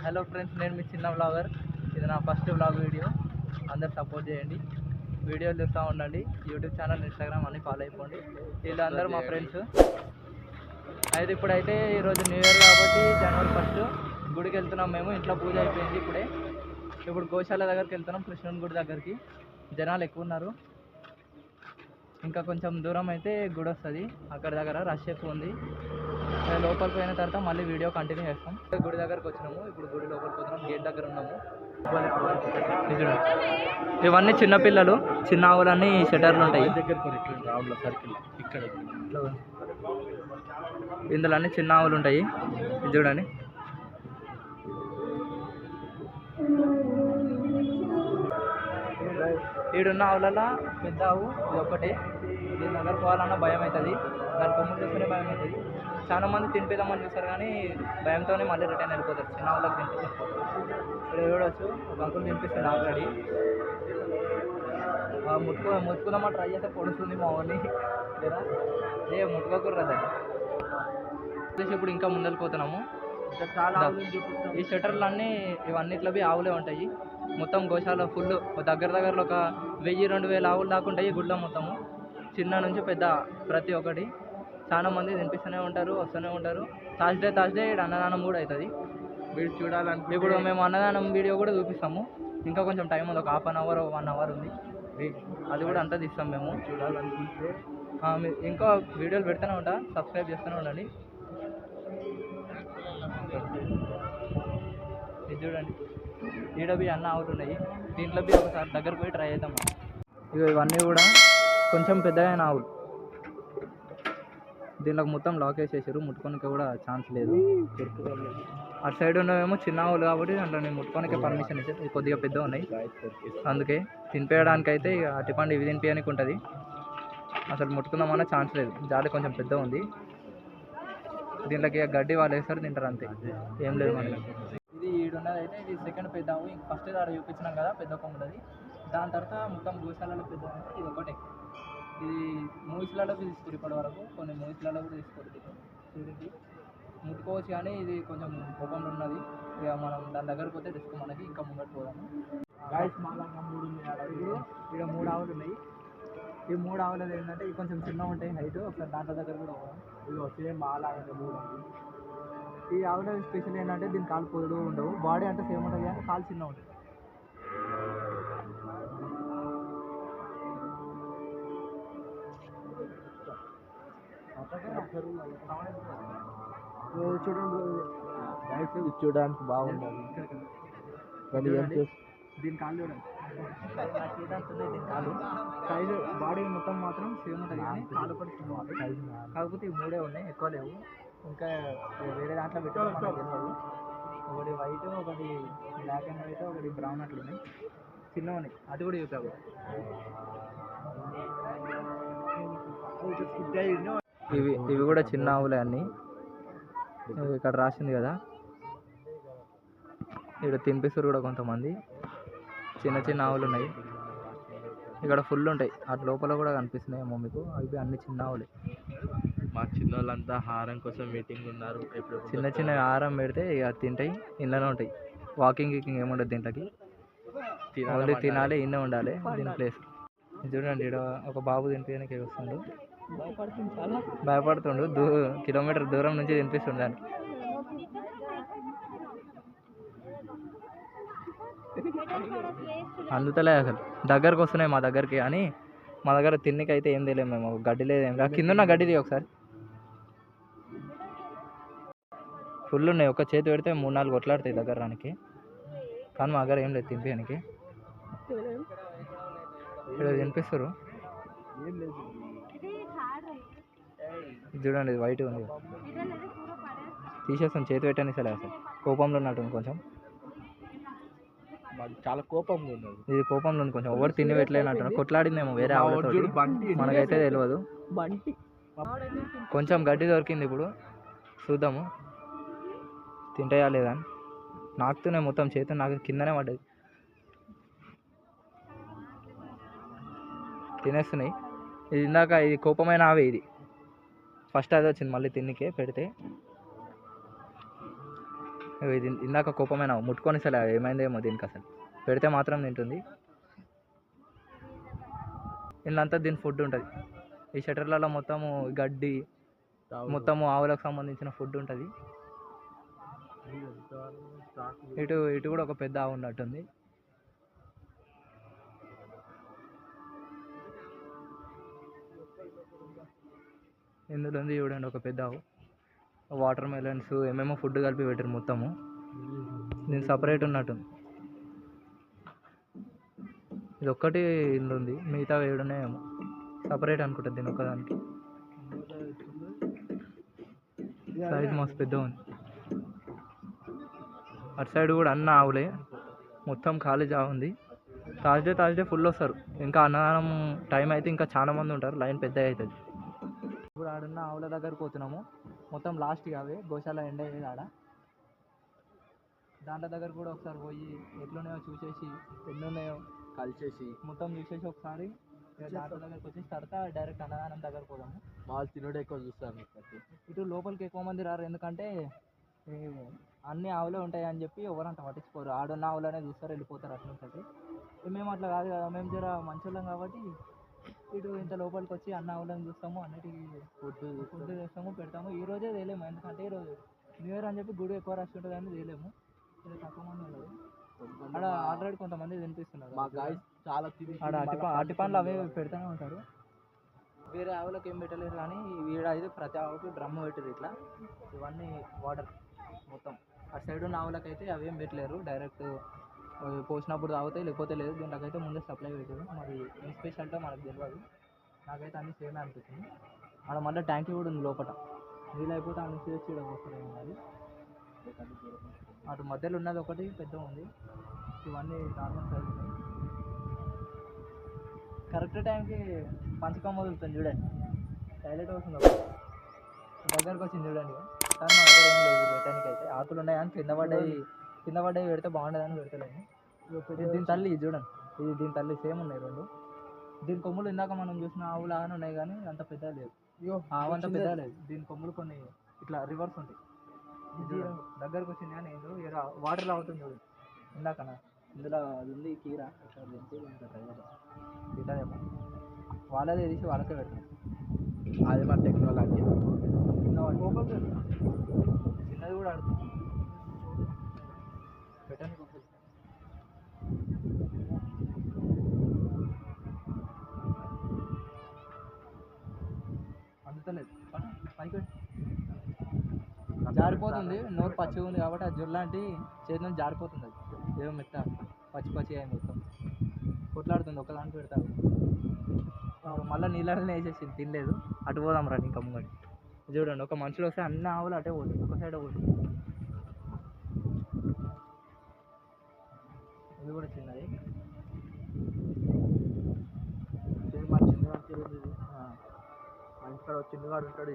Hello friends, నేను మీ చిన్న blogger. ఇది నా ఫస్ట్ బ్లాగ్ వీడియో. అందరు సపోర్ట్ చేయండి, వీడియోలు చూస్తూ ఉండండి. యూట్యూబ్ ఛానల్, ఇన్స్టాగ్రామ్ అన్నీ ఫాలో అయిపోండి. వీళ్ళందరూ మా ఫ్రెండ్స్. అయితే ఇప్పుడైతే ఈరోజు న్యూ ఇయర్ కాబట్టి జనవరి 1 గుడికి వెళ్తున్నాం. మేము ఇంట్లో పూజ అయిపోయింది ఇప్పుడే. ఇప్పుడు గోశాల దగ్గరికి వెళ్తున్నాం, కృష్ణుని గుడి దగ్గరికి. జనాలు ఎక్కువ ఉన్నారు. ఇంకా కొంచెం దూరం అయితే గుడి వస్తుంది, అక్కడ దగ్గర రష్ ఎక్కువ ఉంది. లోపలికి పోయిన తర్వాత మళ్ళీ వీడియో కంటిన్యూ చేస్తాం. గుడి దగ్గరకు వచ్చినాము, ఇప్పుడు గుడి లోపలికి పోతున్నాం. గేట్ దగ్గర ఉన్నాము. ఇవన్నీ చిన్నపిల్లలు, చిన్న ఆవులన్నీ షెటర్లు ఉంటాయి. ఇందులో అన్ని చిన్న ఆవులు ఉంటాయి. ఇది చూడండి. ఈడున్న ఆవులలో పెద్ద ఆవు ఇది ఒకటే. దీని దగ్గర పోవాలన్నా భయం అవుతుంది, దాని కొమ్ములు చూస్తేనే భయం అవుతుంది. చాలా మంది తినిపిద్దామని చూస్తారు కానీ భయంతోనే మళ్ళీ రిటర్న్ వెళ్ళిపోతారు. చిన్న ఆవులకు తినిపిస్తారు. ఇక్కడ చూడవచ్చు, ఒక అంకుల్ తినిపిస్తుంది ఆల్రెడీ. ముట్టుకుందామా ట్రై చేస్తే పొడుస్తుంది మా ఊరిని. ముట్టుకోకూడదు. ఇప్పుడు ఇంకా ముందరికి పోతున్నాము. చాలా ఈ షటర్లు అన్నీ ఇవన్నిట్లవి ఆవులే ఉంటాయి. మొత్తం గోశాల ఫుల్ దగ్గరలో ఒక 1000-2000 ఆవులు దాకా ఉంటాయి గుడిలో మొత్తము. చిన్న నుంచి పెద్ద ప్రతి ఒక్కటి. చాలా మంది తినిపిస్తూనే ఉంటారు, వస్తూనే ఉంటారు. థర్స్డే అన్నదానం కూడా అవుతుంది. వీడియో చూడాలని ఇప్పుడు మేము అన్నదానం వీడియో కూడా చూపిస్తాము. ఇంకా కొంచెం టైం ఉంది, ఒక 1/2 అవర్ 1 అవర్ ఉంది. అది కూడా అంతా తీస్తాం మేము. చూడాలనుకుంటే ఇంకా వీడియోలు పెడుతూనే ఉంటా, సబ్స్క్రైబ్ చేస్తూనే ఉండండి. ఇది చూడండి, ఈడబి అన్న ఆవులు ఉన్నాయి. దీంట్లో ఒకసారి దగ్గరకు పోయి ట్రై చేద్దాం. ఇవన్నీ కూడా కొంచెం పెద్దగా ఆవులు. దీంట్లోకి మొత్తం లాక్ వేసేసారు, ముట్టుకోనికి కూడా ఛాన్స్ లేదు. అటు సైడ్ ఉన్నవేమో చిన్న ఆవులు కాబట్టి దాంట్లో నేను ముట్టుకోనికే పర్మిషన్ ఇచ్చేది. కొద్దిగా పెద్ద ఉన్నాయి, అందుకే తినిపేయడానికి అయితే ఇక అటుపండి ఇవి తినిపించడానికి ఉంటుంది. అసలు ముట్టుకుందామన్నా ఛాన్స్ లేదు, జాలి కొంచెం పెద్ద ఉంది. దీంట్లోకి గడ్డి వాళ్ళు వేస్తారు, తింటారు, అంతే, ఏం లేదు మనకి. ఇది ఈడున్నది అయితే ఇది సెకండ్ పెద్ద ఆవు. ఫస్ట్ ఆడ చూపించినాం కదా పెద్ద కొమ్ములది. దాని తర్వాత మొత్తం గోశాలలో పెద్ద ఇది ఒకటే. ఇది మూవీస్లలో తీసుకోరు ఇప్పటి వరకు, కొన్ని మూవీస్లలో కూడా తీసుకోరు. చూడండి, ముట్టుకోవచ్చు కానీ ఇది కొంచెం కోపంలో ఉన్నది. ఇక మనం దాని దగ్గరకు పోతే రిస్క్ మనకి. ఇంకా ముంగట్టు పోదాము. ఇప్పుడు ఇక్కడ 3 ఆవులు ఉన్నాయి. ఈ 3 ఆవులది ఏంటంటే ఇవి కొంచెం చిన్నగా ఉంటాయి హైట్. ఒకసారి దాంట్లో దగ్గర కూడా పోదాం. ఇది సేమ్ మాలాగా 3. ఈ ఆవుల స్పెషల్ ఏంటంటే దీని కాలు పొదుడు ఉండవు, బాడీ అంటే సేమ్ ఉంటుంది కానీ కాలు చిన్న ఉంటుంది. చూడడానికి బాగుంటుంది. దీని కాలు చూడండి, దీని కాలు సైజు బాడీ మొత్తం మాత్రం సేమ్ ఉంటుంది కానీ కాలు కూడా చిన్న ఉంటుంది. కాకపోతే ఈ 3 ఉన్నాయి, ఎక్కువ లేవు. ఇంకా వేరే దాంట్లో పెట్టాలి మనకు తెలియదు. ఒకటి వైట్, ఒకటి బ్లాక్ అండ్ వైట్, ఒకటి బ్రౌన్ అట్లా ఉన్నాయి. చిన్నవి ఉన్నాయి, అది కూడా చూపావు. ఇవి కూడా చిన్న ఆవులే అన్నీ. ఇక్కడ రాసింది కదా, ఇక్కడ తినిపిస్తారు కూడా కొంతమంది. చిన్న ఆవులు ఉన్నాయి ఇక్కడ, ఫుల్ ఉంటాయి. అటు లోపల కూడా కనిపిస్తున్నాయేమో మీకు. అవి అన్ని చిన్న ఆవులే. మా చిన్న వాళ్ళంతా ఆహారం కోసం వెయిటింగ్ ఉన్నారు. చిన్న ఆహారం పెడితే ఇక తింటాయి, ఇంట్లోనే ఉంటాయి. వాకింగ్ ఏముండదు దీంట్లోకి, ఓన్లీ తినాలి, ఇన్నే ఉండాలి దీని ప్లేస్. చూడండి, ఇక్కడ ఒక బాబు తినిపించడానికి వస్తుండు, భయపడుతుండు. కిలోమీటర్ దూరం నుంచి తినిపిస్తుండు దాన్ని. అందుతలే అసలు దగ్గరకు వస్తున్నాయి మా దగ్గరికి అని. మా దగ్గర తిన్నికి అయితే ఏం తెలియదు మేము, గడ్డి లేదు ఏం. కింద ఉన్న గడ్డిది ఒకసారి ఫుల్ ఉన్నాయి. ఒక చేతి పెడితే 3-4 కొట్లాడుతాయి దగ్గర రానికి, కానీ మా దగ్గర ఏం లేదు తినిపించడానికి. ఇక్కడ తినిపిస్తారు. చూడండి, ఇది వైట్ ఉంది, తీసేస్తాం. చేతి పెట్టని సరే అసలు కోపంలో ఉన్నట్టుంది కొంచెం. చాలా కోపంగా ఉన్నది, ఇది కోపంలో ఉంది కొంచెం. ఎవరు తిని పెట్టలేని అంటున్నారు. కొట్లాడిందేమో వేరే ఆవులతో, మనకైతే తెలియదు. కొంచెం గడ్డి దొరికింది, ఇప్పుడు చూద్దాము తింటాయా లేదా అని. నాకుతున్నాయి మొత్తం, చేతి నాకు కిందనే పడ్డది. తినేస్తున్నాయి. ఇది ఇందాక ఇది కోపమైన ఆవే. ఇది ఫస్ట్ అది వచ్చింది, మళ్ళీ తిన్నికే పెడితే ఇది ఇందాక కోపమైన ముట్టుకొని అసలు ఏమైందేమో దీనికి, అసలు పెడితే మాత్రం తింటుంది. ఇల్లంతా దీని ఫుడ్ ఉంటుంది. ఈ షటర్లలో మొత్తము గడ్డి, మొత్తము ఆవులకు సంబంధించిన ఫుడ్ ఉంటుంది. ఇటు ఇటు కూడా ఒక పెద్ద ఆవు ఉన్నట్టుంది. ఇందులో ఉంది చూడండి ఒక పెద్ద ఆవు. వాటర్ మెలన్స్ ఏమేమో ఫుడ్ కలిపి పెట్టారు మొత్తము. దీని సపరేట్ ఉన్నట్టుంది. ఇది ఒక్కటి ఇల్లు ఉంది, మిగతా ఏడున్నాయేమో సపరేట్ అనుకుంటుంది దీని ఒక్కదానికి. సైజ్ మస్తు పెద్ద ఉంది. అటు సైడ్ కూడా అన్న ఆవులే, మొత్తం ఖాళీ జాగా ఉంది. థర్స్డే ఫుల్ వస్తారు. ఇంకా అన్నదానం టైం అయితే ఇంకా చాలా మంది ఉంటారు, లైన్ పెద్ద అవుతుంది. ఇప్పుడు ఆడున్న ఆవుల దగ్గరకు పోతున్నాము. మొత్తం లాస్ట్గా అవే గోశాల ఎండ అయ్యేది ఆడ. దాంట్లో దగ్గర కూడా ఒకసారి పోయి ఎట్లున్నాయో చూసేసి, ఎన్ని ఉన్నాయో కలిసేసి మొత్తం చూసేసి ఒకసారి దాంట్లో దగ్గరకు వచ్చేసి తర్వాత డైరెక్ట్ అన్నదానం దగ్గర పోదాము. వాళ్ళు తినడం ఎక్కువ చూస్తారు. ఇటు లోపలికి ఎక్కువ మంది రారు, ఎందుకంటే అన్ని ఆవులే ఉంటాయి అని చెప్పి ఎవరంత పట్టించుకోరు. ఆడున్న ఆవులనే చూస్తారు, వెళ్ళిపోతారు అట్లా ఉంటుంది. మేము అట్లా కాదు కదా, మేము జర మంచోళ్ళం కాబట్టి ఇటు ఇంత లోపలికి వచ్చి అన్న ఆవులను చూస్తాము, అన్నిటికీ ఫుడ్ చేస్తాము, పెడతాము. ఈ రోజే తేలేము, ఎందుకంటే ఈరోజు న్యూ ఇయర్ అని చెప్పి గుడి ఎక్కువ రష్ ఉంటుంది అని తేలేము. ఇది తక్కువ మంది ఉండదు. అక్కడ ఆల్రెడీ కొంతమంది తినిపిస్తున్నారు. చాలా ఆడ అరటి పండ్లు అవే పెడతానే ఉంటారు. వేరే ఆవులకు ఏం పెట్టలేరు, కానీ వీడ అయితే ప్రతి ఆవుకి డ్రమ్ము పెట్టారు ఇట్లా. ఇవన్నీ వాటర్ మొత్తం. అటు సైడ్ ఉన్న ఆవులకైతే అవేం పెట్టలేరు, డైరెక్ట్ పోసినప్పుడు తాగుతాయి, లేకపోతే లేదు. దీంట్లోకైతే ముందే సప్లై పెట్టారు. మరి ఏం స్పెషల్తో మనకు తెలియదు. నాకైతే అన్నీ సేమే అనిపిస్తుంది. అక్కడ మళ్ళీ ట్యాంకీ కూడా ఉంది లోపల. నీళ్ళు అయిపోతే అన్ని చేసి వస్తున్నాయి. మరి అటు మధ్యలో ఉన్నది ఒకటి పెద్ద ఉంది. ఇవన్నీ నార్మల్ సైజ్ ఉన్నాయి. కరెక్ట్ టైంకి పంచకం వదులుతుంది చూడండి, హైలైట్ అవుతుంది. దగ్గరకు వచ్చింది చూడండి. కానీ మా దగ్గర ఏం లేవు పెట్టడానికి. అయితే ఆకులు ఉన్నాయి కానీ కింద పడ్డాయి పెడితే బాగుండదని పెడతలేము. దీని తల్లి చూడండి, ఇది దీని తల్లి సేమ్ ఉన్నాయి రెండు. దీని కొమ్ములు ఇందాక మనం చూసిన ఆవులు లాగానే ఉన్నాయి, కానీ అంత పెద్ద లేదు. ఆవు అంత పెద్ద లేదు. దీని కొమ్ములు కొన్ని ఇట్లా రివర్స్ ఉంటాయి. దగ్గరకు వచ్చింది కానీ ఏదో వాటర్లో అవుతుంది చూడు ఇందాకనా. ఇందులో అది ఉంది కీర, తింటాదేమో. వాళ్ళదే తీసి వాళ్ళకే పెడతాం. అది మన టెక్నాలజీ. చిన్నది కూడా ఆడుతుంది పెట్టండి. అందుతలేదు పైకి జారిపోతుంది. నోరు పచ్చిగా ఉంది కాబట్టి ఆ జొల్లాంటి చేతి నుంచి జారిపోతుంది. అది ఏమో మెత్త పచ్చి అయి మొత్తం కొట్లాడుతుంది. ఒకదానికి పెడతారు, మళ్ళీ నీళ్ళనే వేసేసి తినలేదు. అటు పోదాం రండి ఇంకా ముంగడి. చూడండి, ఒక మనుషులు వస్తే అన్ని ఆవులు అటే పోతుంది, ఒక సైడ్ పోతుంది. ఇది కూడా చిన్నది. చిన్నవాడు ఉంటాడు.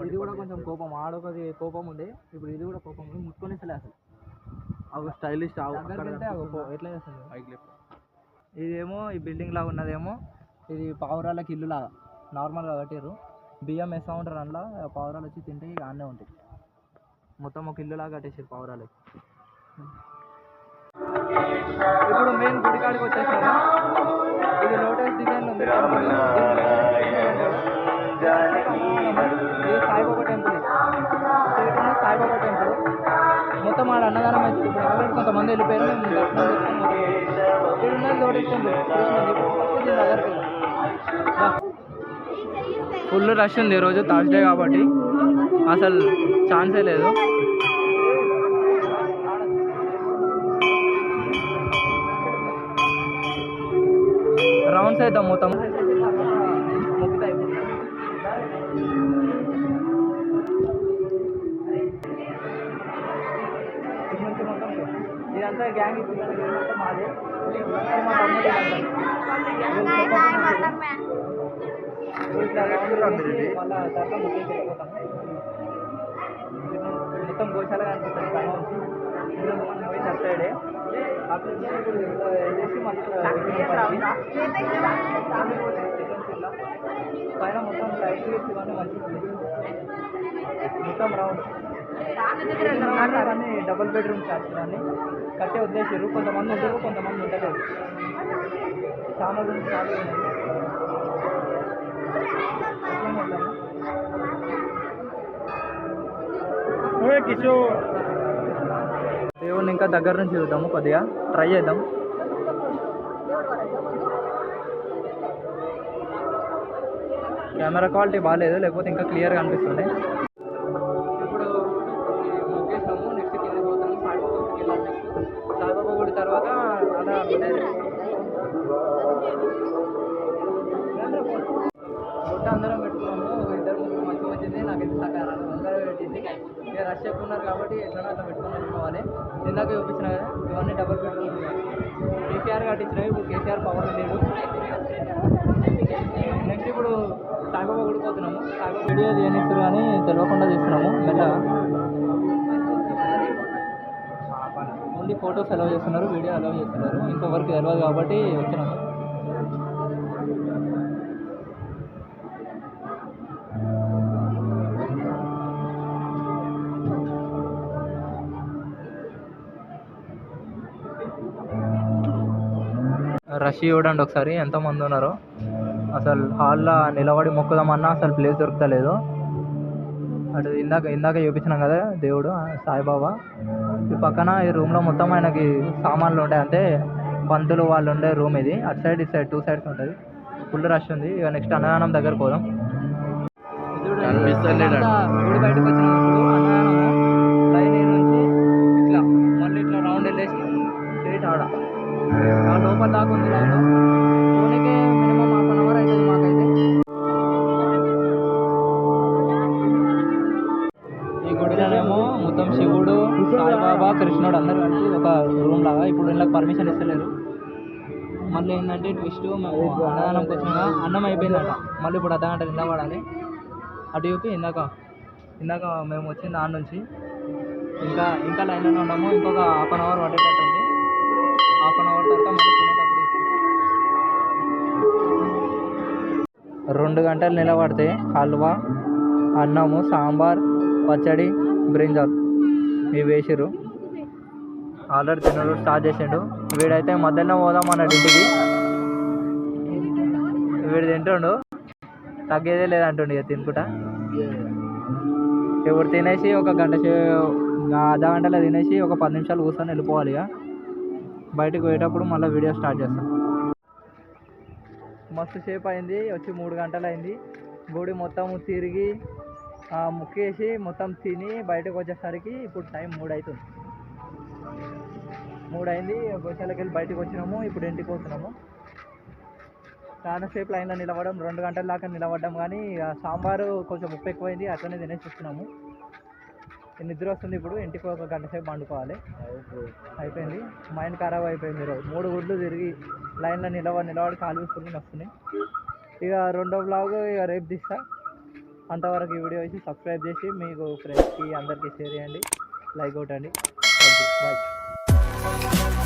ఇది కూడా కొంచెం కోపం, ఆడొకది కోపం ఉండే, ఇప్పుడు ఇది కూడా కోపం ఉంది. ముట్టుకొని అసలు అవి స్టైలిష్ ఎట్లా చేస్తుంది. ఇదేమో ఈ బిల్డింగ్ లాగా ఉన్నదేమో, ఇది పావురాలకి ఇల్లు లాగా నార్మల్గా కట్టారు. బియ్యం వేస్తూ ఉంటారు, అందులో పావురాలు వచ్చి తింటే ఇక ఆనే ఉంటాయి. మొత్తం ఒక ఇల్లు లాగా కట్టేసారు పావురాలకి. ఇప్పుడు మెయిన్ గుడి కాడికి వచ్చేసాము. ఇది లోటస్ డిజైన్ ఉంది. ఇది సాయిబాబా టెంపుల్, సాయిబాబా టెంపుల్. మొత్తం ఆడ అన్నదానం అయితే ఇప్పుడు కొంతమంది వెళ్ళిపోయారు. మేము ఇక్కడ ఉన్నది లోటస్ టెంపుల్. ఫుల్ రష్ ఉంది ఈరోజు, థర్స్డే కాబట్టి అసలు ఛాన్సే లేదు. రౌండ్స్ అవుతాం మొత్తం. ఇదంతా గ్యాంగ్ మాది. మొత్తం గోశాల కనిపిస్తుంది పైన నుంచి. పోయి సబ్ సైడే పైన మొత్తం లైట్ ఇవన్నీ మంచిగా ఉంది. మొత్తం రౌండ్ అన్నీ డబుల్ బెడ్రూమ్ ఫ్లాట్స్ కానీ కట్టే వదిలేసారు. కొంతమంది ఉంటారు, కొంతమంది ఉండలేదు. చాలా రూమ్స్ ఖాళీ ఉన్నాయి. దేవుణ్ణి ఇంకా దగ్గర నుంచి చూద్దాము, కొద్దిగా ట్రై చేద్దాం. కెమెరా క్వాలిటీ బాగాలేదు, లేకపోతే ఇంకా క్లియర్గా అనిపిస్తుంది. ఇప్పుడు ముగ్గేసాము, నెక్స్ట్ కిందకి పోతాము. సాయిబాబా గుడికి వెళ్ళాలి. నెక్స్ట్ సాయిబాబా గుడి తర్వాత అలా గుట్ట అందరం పెట్టుకున్నాము. ఒక ఇద్దరు ముగ్గురు మంచిగా వచ్చింది, నాకైతే సకాలం అందరూ పెట్టింది. ఇక రష్ ఎక్కువ ఉన్నారు కాబట్టి ఎట్లా అట్లా పెట్టుకుని వెళ్ళిపోవాలి. ఇందాక చూపించిన కదా, ఇవన్నీ డబుల్ బెడ్రూమ్ కేసీఆర్ కట్టించినవి. ఇప్పుడు కేసీఆర్ పవర్ లేడు. నెక్స్ట్ ఇప్పుడు సాయిబాబా గుడికి పోతున్నాము. సాయిబాబా వీడియో తీయనిస్తారు కానీ తెలియకుండా తీస్తున్నాము. మెల్లగా ఓన్లీ ఫొటోస్ అలౌ చేస్తున్నారు, వీడియో అలౌ చేస్తున్నారు. ఇంకొకరికి తెలియదు కాబట్టి వచ్చినాము. రష్ చూడండి ఒకసారి ఎంతమంది ఉన్నారో. అసలు హాల్లో నిలబడి మొక్కుదామన్నా అసలు ప్లేస్ దొరుకుతలేదు. అటు ఇందాక చూపించినాం కదా దేవుడు సాయిబాబా. ఈ పక్కన ఈ రూమ్లో మొత్తం ఆయనకి సామాన్లు ఉంటాయి, అంటే పంతులు వాళ్ళు ఉండే రూమ్ ఇది. అటు సైడ్ ఇటు సైడ్ 2 సైడ్స్ ఉంటుంది. ఫుల్ రష్ ఉంది. ఇక నెక్స్ట్ అన్నదానం దగ్గర పోదాం. గుడి బయటకు వచ్చినప్పుడు అన్నదానము లైన్ నుంచి ఇట్లా మళ్ళీ ఇట్లా రౌండ్ వెళ్ళేసి స్ట్రైట్ ఆడ లోపల దాకా ఉంది లైన్. పోనీకే మినిమం ½ అవర్ అవుతుంది మాకైతే. ఈ గుడిలోనేమో మొత్తం శివుడు, సాయిబాబా, కృష్ణుడు అందరు కలిసి ఒక రూమ్ లాగా. ఇప్పుడు వీళ్ళకి పర్మిషన్ ఇస్తలేరు. మళ్ళీ ఏంటంటే ట్విస్ట్, మేము అన్నదానంకి వచ్చినాక అన్నం అయిపోయిందట. మళ్ళీ ఇప్పుడు అర్ధగంట నిలబడాలి. అటు చూపి ఇందాక మేము వచ్చింది దాని నుంచి ఇంకా లైన్లోనే ఉన్నాము. ఇంకొక ½ అవర్ పట్టేటట్టు ఉంది. ½ అవర్ తర్వాత మళ్ళీ తినేటప్పుడు 2 గంటలు నిలబడితే హల్వా, అన్నము, సాంబార్, పచ్చడి, బ్రింజాల్ ఇవి వేసిర్రు. ఆల్రెడీ తినడు స్టార్ట్ చేసిండు. వీడైతే మధ్యలో పోదాం అన్నాడు ఇంటికి. వీడు తింటుండు, తగ్గేదే లేదంటుండు. ఇక తినుకుంటా ఇప్పుడు తినేసి ఒక గంట అర్ధ గంటలో తినేసి ఒక 10 నిమిషాలు కూర్చొని వెళ్ళిపోవాలి. ఇక బయటకు పోయేటప్పుడు మళ్ళీ వీడియో స్టార్ట్ చేస్తాం. మస్తు సేపు అయింది, వచ్చి 3 గంటలు అయింది. గుడి మొత్తం తిరిగి ముక్కేసి మొత్తం తిని బయటకు వచ్చేసరికి ఇప్పుడు టైం 3 అవుతుంది. 3 అయింది. గోశాలకి వెళ్ళి బయటకు వచ్చినాము. ఇప్పుడు ఇంటికి పోతున్నాము. చాలాసేపు లైన్లో నిలబడడం, 2 గంటల దాకా నిలబడ్డాం. కానీ సాంబారు కొంచెం ఉప్పు ఎక్కువైంది, అట్లనే తినేసి వస్తున్నాము. నిద్ర వస్తుంది. ఇప్పుడు ఇంటికి ఒక గంట సేపు వండుకోవాలి. అయిపోయింది, మైండ్ ఖరాబ్ అయిపోయింది. 3 గుడ్లు తిరిగి లైన్లో నిలబడి కాలు చూసుకుని వస్తున్నాయి. ఇక రెండో బ్లాగ్ ఇక రేపు తీస్తా. అంతవరకు ఈ వీడియో వేసి సబ్స్క్రైబ్ చేసి మీకు ఫ్రెండ్స్కి అందరికీ షేర్ చేయండి, లైక్ కొట్టండి. Thank you, bye.